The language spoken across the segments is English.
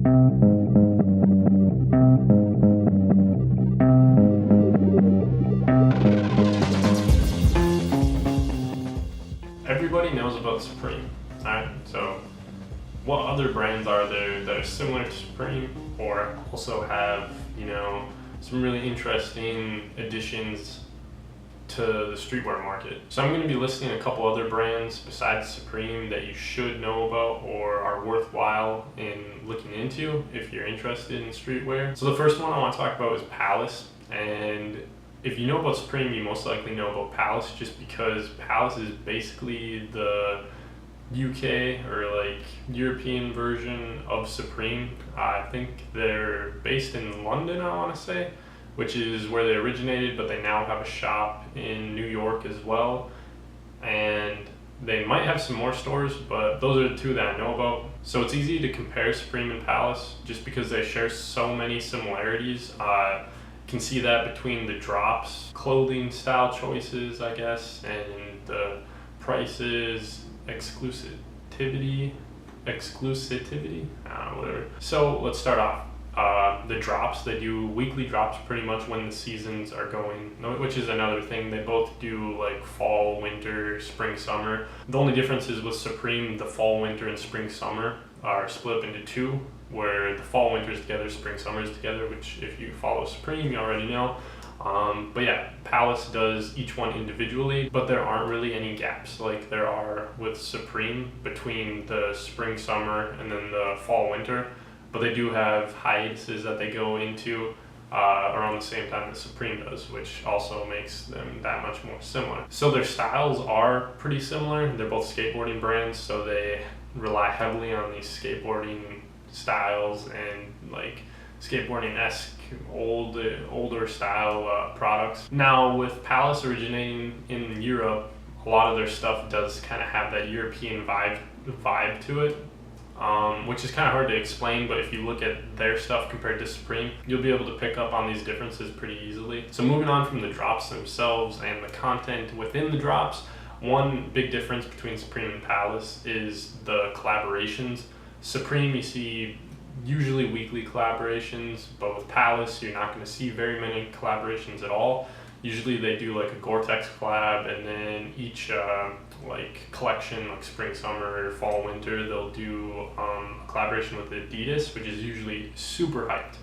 Everybody knows about Supreme, alright? So what other brands are there that are similar to Supreme or also have, some really interesting additions to the streetwear market? So I'm going to be listing a couple other brands besides Supreme that you should know about or are worthwhile in looking into if you're interested in streetwear. So the first one I want to talk about is Palace, and if you know about Supreme, you most likely know about Palace just because Palace is basically the UK or like European version of Supreme. I think they're based in London, I want to say, which is where they originated, but they now have a shop in New York as well. And they might have some more stores, but those are the two that I know about. So it's easy to compare Supreme and Palace just because they share so many similarities. Can see that between the drops, clothing style choices, I guess, and the prices, exclusivity, I don't know, whatever. So let's start off. The drops, they do weekly drops pretty much when the seasons are going, which is another thing. They both do like fall, winter, spring, summer. The only difference is with Supreme, the fall, winter, and spring, summer are split up into two, where the fall, winter is together, spring, summer is together, which if you follow Supreme, you already know. But yeah, Palace does each one individually, but there aren't really any gaps like there are with Supreme between the spring, summer, and then the fall, winter. But they do have hiatuses that they go into around the same time that Supreme does, which also makes them that much more similar. So their styles are pretty similar. They're both skateboarding brands, so they rely heavily on these skateboarding styles and like skateboarding-esque older style products. Now with Palace originating in Europe, a lot of their stuff does kind of have that European vibe to it, which is kind of hard to explain, but if you look at their stuff compared to Supreme, you'll be able to pick up on these differences pretty easily. So moving on from the drops themselves and the content within the drops, one big difference between Supreme and Palace is the collaborations. Supreme, you see usually weekly collaborations, but with Palace, you're not going to see very many collaborations at all. Usually they do like a Gore-Tex collab, and then each like collection, like spring, summer, fall, winter, they'll do a collaboration with Adidas, which is usually super hyped.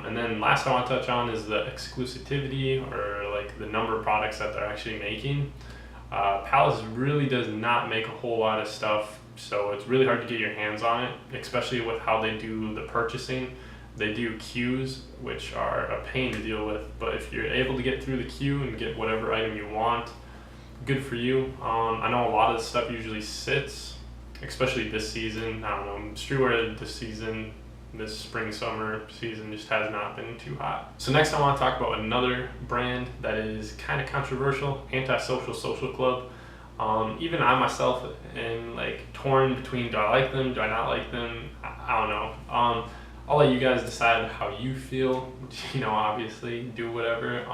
And then last I want to touch on is the exclusivity, or like the number of products that they're actually making. Palace really does not make a whole lot of stuff, so it's really hard to get your hands on it, especially with how they do the purchasing. They do queues, which are a pain to deal with, but if you're able to get through the queue and get whatever item you want, good for you. I know a lot of the stuff usually sits, especially this season. I don't know, streetwear this spring, summer season just has not been too hot. So next I want to talk about another brand that is kind of controversial, Antisocial Social Club. Even I myself am like torn between, do I like them, do I not like them? I don't know. I'll let you guys decide how you feel, obviously do whatever.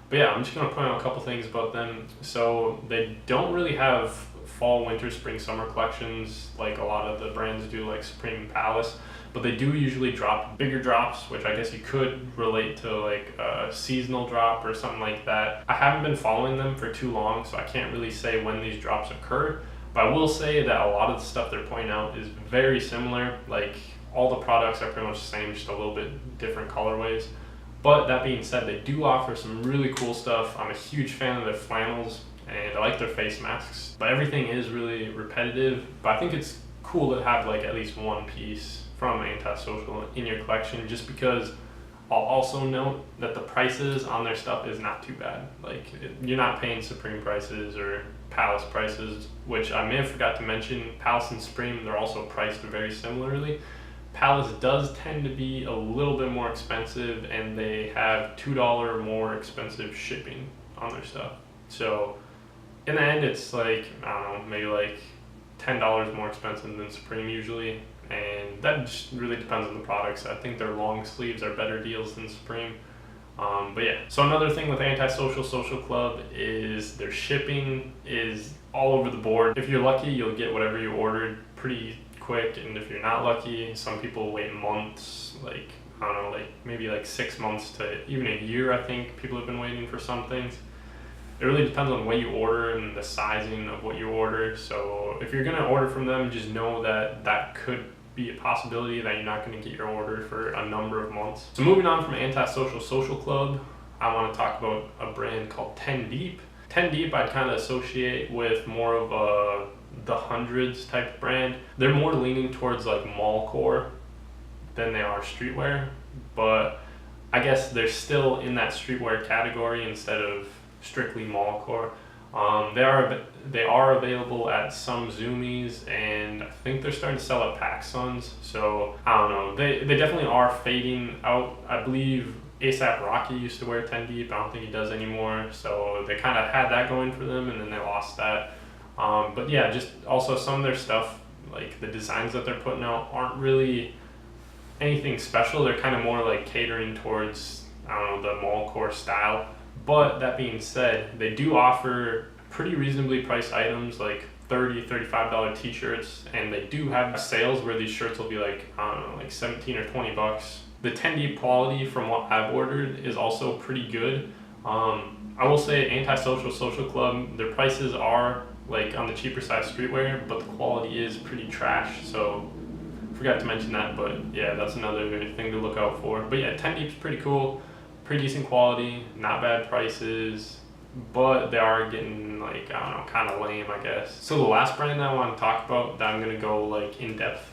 But yeah, I'm just gonna point out a couple things about them. So they don't really have fall, winter, spring, summer collections like a lot of the brands do, like Supreme and Palace, but they do usually drop bigger drops, which I guess you could relate to like a seasonal drop or something like that. I haven't been following them for too long, so I can't really say when these drops occur, but I will say that a lot of the stuff they're pointing out is very similar. Like all the products are pretty much the same, just a little bit different colorways. But that being said, they do offer some really cool stuff. I'm a huge fan of their flannels, and I like their face masks, but everything is really repetitive. But I think it's cool to have like at least one piece from Antisocial in your collection, just because I'll also note that the prices on their stuff is not too bad. Like you're not paying Supreme prices or Palace prices, which I may have forgot to mention. Palace and Supreme, they're also priced very similarly. Palace does tend to be a little bit more expensive, and they have $2 more expensive shipping on their stuff. So in the end, it's like, I don't know, maybe like $10 more expensive than Supreme usually. And that just really depends on the products. I think their long sleeves are better deals than Supreme. But yeah, so another thing with Antisocial Social Club is their shipping is all over the board. If you're lucky, you'll get whatever you ordered pretty quick, and if you're not lucky, some people wait months, like, I don't know, like maybe like 6 months to even a year. I think people have been waiting for some things. It really depends on what you order and the sizing of what you order. So if you're gonna order from them, just know that that could be a possibility that you're not gonna get your order for a number of months. So moving on from Antisocial Social Club, I want to talk about a brand called 10 Deep. 10 Deep I'd kind of associate with more of the hundreds type brand. They're more leaning towards like mallcore than they are streetwear, but I guess they're still in that streetwear category instead of strictly mallcore. They are available at some Zoomies, and I think they're starting to sell at PacSuns. So I don't know. They definitely are fading out. I believe ASAP Rocky used to wear 10 Deep. I don't think he does anymore. So they kind of had that going for them, and then they lost that. But yeah, just also some of their stuff, like the designs that they're putting out, aren't really anything special. They're kind of more like catering towards, I don't know, the mallcore style. But that being said, they do offer pretty reasonably priced items like $30, $35 t-shirts, and they do have sales where these shirts will be like, I don't know, like 17 or 20 bucks. The 10 Deep quality from what I've ordered is also pretty good. I will say Antisocial Social Club, their prices are like on the cheaper side streetwear, but the quality is pretty trash. So forgot to mention that, but yeah, that's another thing to look out for. But yeah, 10 Deep's pretty cool, pretty decent quality, not bad prices, but they are getting like, I don't know, kind of lame, I guess. So the last brand that I want to talk about that I'm gonna go like in depth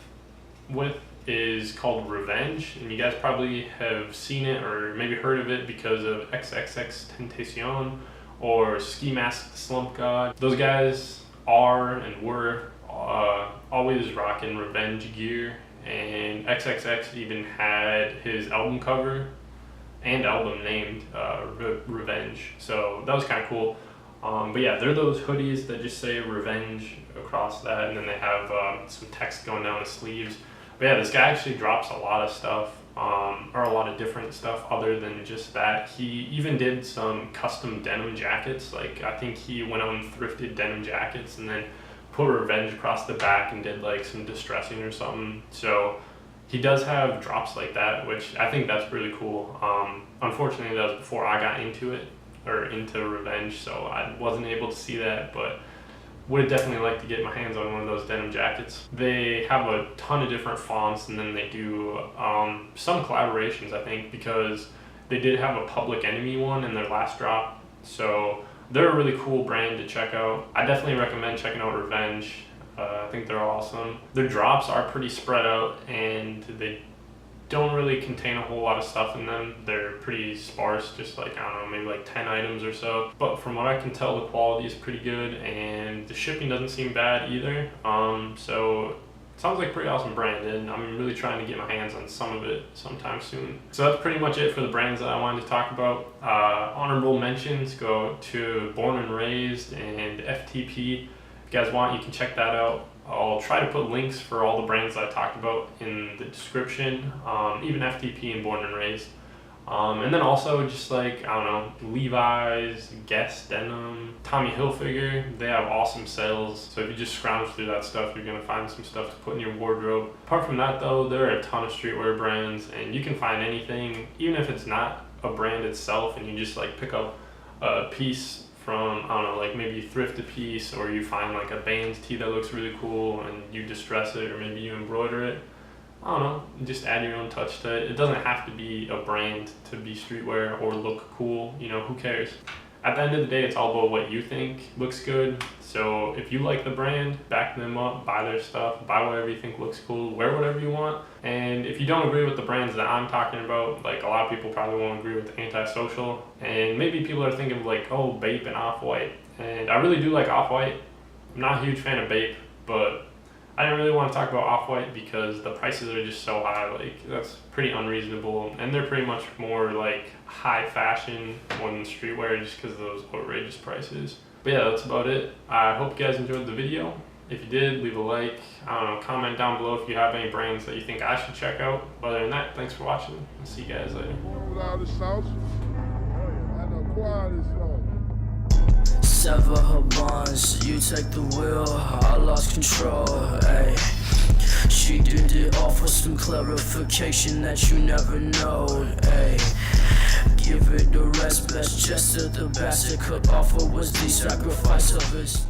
with is called Revenge, and you guys probably have seen it or maybe heard of it because of XXXTentacion or Ski Mask Slump God. Those guys are and were always rocking Revenge gear, and XXX even had his album cover and album named Revenge, so that was kind of cool. But yeah, they're those hoodies that just say Revenge across that, and then they have some text going down the sleeves. But yeah, this guy actually drops a lot of stuff, or a lot of different stuff other than just that. He even did some custom denim jackets. Like, I think he went out and thrifted denim jackets and then put Revenge across the back and did like some distressing or something. So he does have drops like that, which I think that's really cool. Unfortunately, that was before I got into it, or into Revenge, so I wasn't able to see that, but would definitely like to get my hands on one of those denim jackets. They have a ton of different fonts, and then they do some collaborations, I think, because they did have a Public Enemy one in their last drop. So they're a really cool brand to check out. I definitely recommend checking out Revenge. I think they're awesome. Their drops are pretty spread out, and they don't really contain a whole lot of stuff in them. They're pretty sparse, just like, I don't know, maybe like 10 items or so. But from what I can tell, the quality is pretty good, and the shipping doesn't seem bad either. So it sounds like a pretty awesome brand, and I'm really trying to get my hands on some of it sometime soon. So that's pretty much it for the brands that I wanted to talk about. Honorable mentions go to Born and Raised and FTP. If you guys want, you can check that out. I'll try to put links for all the brands I talked about in the description, even FTP and Born and Raised. And then also just like, I don't know, Levi's, Guess Denim, Tommy Hilfiger, they have awesome sales. So if you just scrounge through that stuff, you're gonna find some stuff to put in your wardrobe. Apart from that though, there are a ton of streetwear brands, and you can find anything, even if it's not a brand itself, and you just like pick up a piece from, I don't know, like maybe you thrift a piece, or you find like a Vans tee that looks really cool and you distress it, or maybe you embroider it. I don't know, just add your own touch to it. It doesn't have to be a brand to be streetwear or look cool, you know, who cares? At the end of the day, it's all about what you think looks good. So if you like the brand, back them up, buy their stuff, buy whatever you think looks cool, wear whatever you want. And if you don't agree with the brands that I'm talking about, like a lot of people probably won't agree with Antisocial, and maybe people are thinking of like, oh, Bape and Off-White. And I really do like Off-White. I'm not a huge fan of Bape, but I didn't really want to talk about Off-White because the prices are just so high. Like, that's pretty unreasonable, and they're pretty much more like high fashion more than streetwear, just because of those outrageous prices. But yeah, that's about it. I hope you guys enjoyed the video. If you did, leave a like. I don't know, comment down below if you have any brands that you think I should check out. But other than that, thanks for watching. I'll see you guys later. Sever her bonds, you take the wheel, I lost control, ayy. She did it all for some clarification that you never know. Ayy, give it the rest, best chest of the bastard could offer was the sacrifice of his